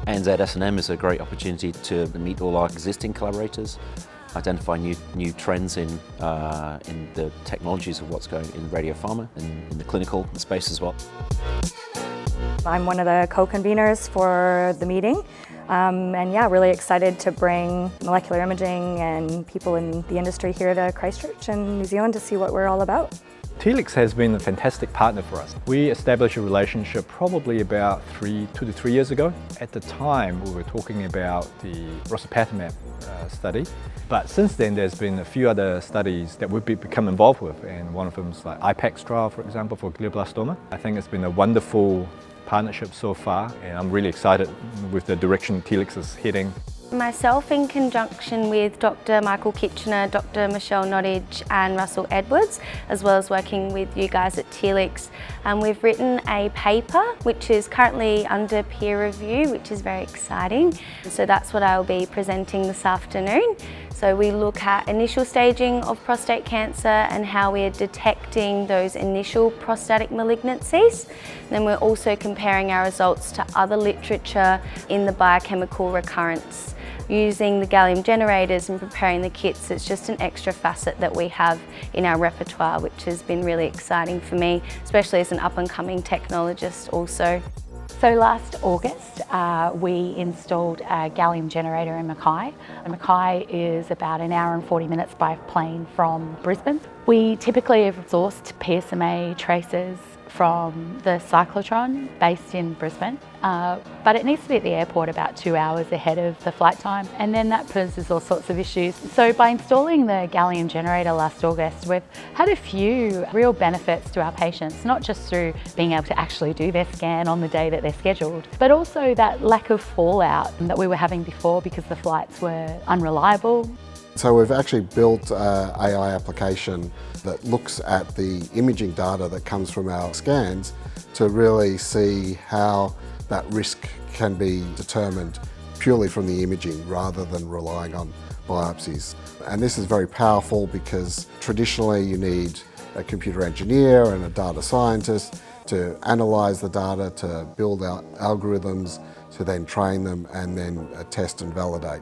ANZSNM is a great opportunity to meet all our existing collaborators, identify new trends in the technologies of what's going in radiopharma and in the clinical space as well. I'm one of the co-conveners for the meeting, and yeah, really excited to bring molecular imaging and people in the industry here to Christchurch and New Zealand to see what we're all about. Telix has been a fantastic partner for us. We established a relationship probably about 2 to 3 years ago. At the time, we were talking about the Prostate study, but since then there's been a few other studies that we've become involved with, and one of them is like IPEX trial, for example, for glioblastoma. I think it's been a wonderful partnership so far, and I'm really excited with the direction Telix is heading. Myself, in conjunction with Dr. Michael Kitchener, Dr. Michelle Nottage and Russell Edwards, as well as working with you guys at Telix, we've written a paper which is currently under peer review, which is very exciting. So that's what I'll be presenting this afternoon. So we look at initial staging of prostate cancer and how we're detecting those initial prostatic malignancies. Then we're also comparing our results to other literature in the biochemical recurrence. Using the gallium generators and preparing the kits, it's just an extra facet that we have in our repertoire, which has been really exciting for me, especially as an up-and-coming technologist also. So last August, we installed a gallium generator in Mackay. Mackay is about an hour and 40 minutes by plane from Brisbane. We typically have sourced PSMA tracers from the cyclotron based in Brisbane, but it needs to be at the airport about 2 hours ahead of the flight time, and then that poses all sorts of issues. So by installing the gallium generator last August, we've had a few real benefits to our patients, not just through being able to actually do their scan on the day that they're scheduled, but also that lack of fallout that we were having before because the flights were unreliable. So we've actually built an AI application that looks at the imaging data that comes from our scans to really see how that risk can be determined purely from the imaging rather than relying on biopsies. And this is very powerful because traditionally you need a computer engineer and a data scientist to analyse the data, to build out algorithms, to then train them and then test and validate.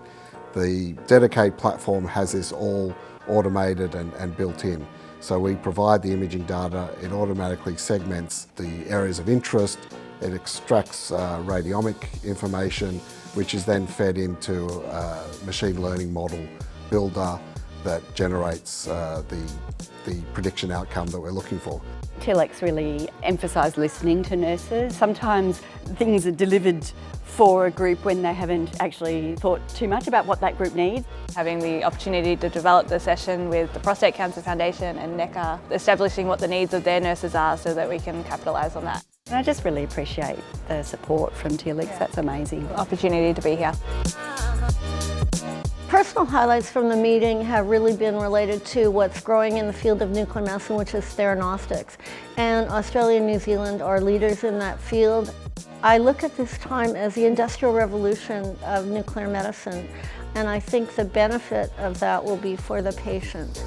The Dedicate platform has this all automated and built in. So we provide the imaging data, it automatically segments the areas of interest, it extracts radiomic information, which is then fed into a machine learning model builder that generates the prediction outcome that we're looking for. Telix really emphasise listening to nurses. Sometimes things are delivered for a group when they haven't actually thought too much about what that group needs. Having the opportunity to develop the session with the Prostate Cancer Foundation and NECA, establishing what the needs of their nurses are so that we can capitalise on that. And I just really appreciate the support from Telix, that's amazing. Opportunity to be here. Personal highlights from the meeting have really been related to what's growing in the field of nuclear medicine, which is theranostics. And Australia and New Zealand are leaders in that field. I look at this time as the industrial revolution of nuclear medicine, and I think the benefit of that will be for the patient.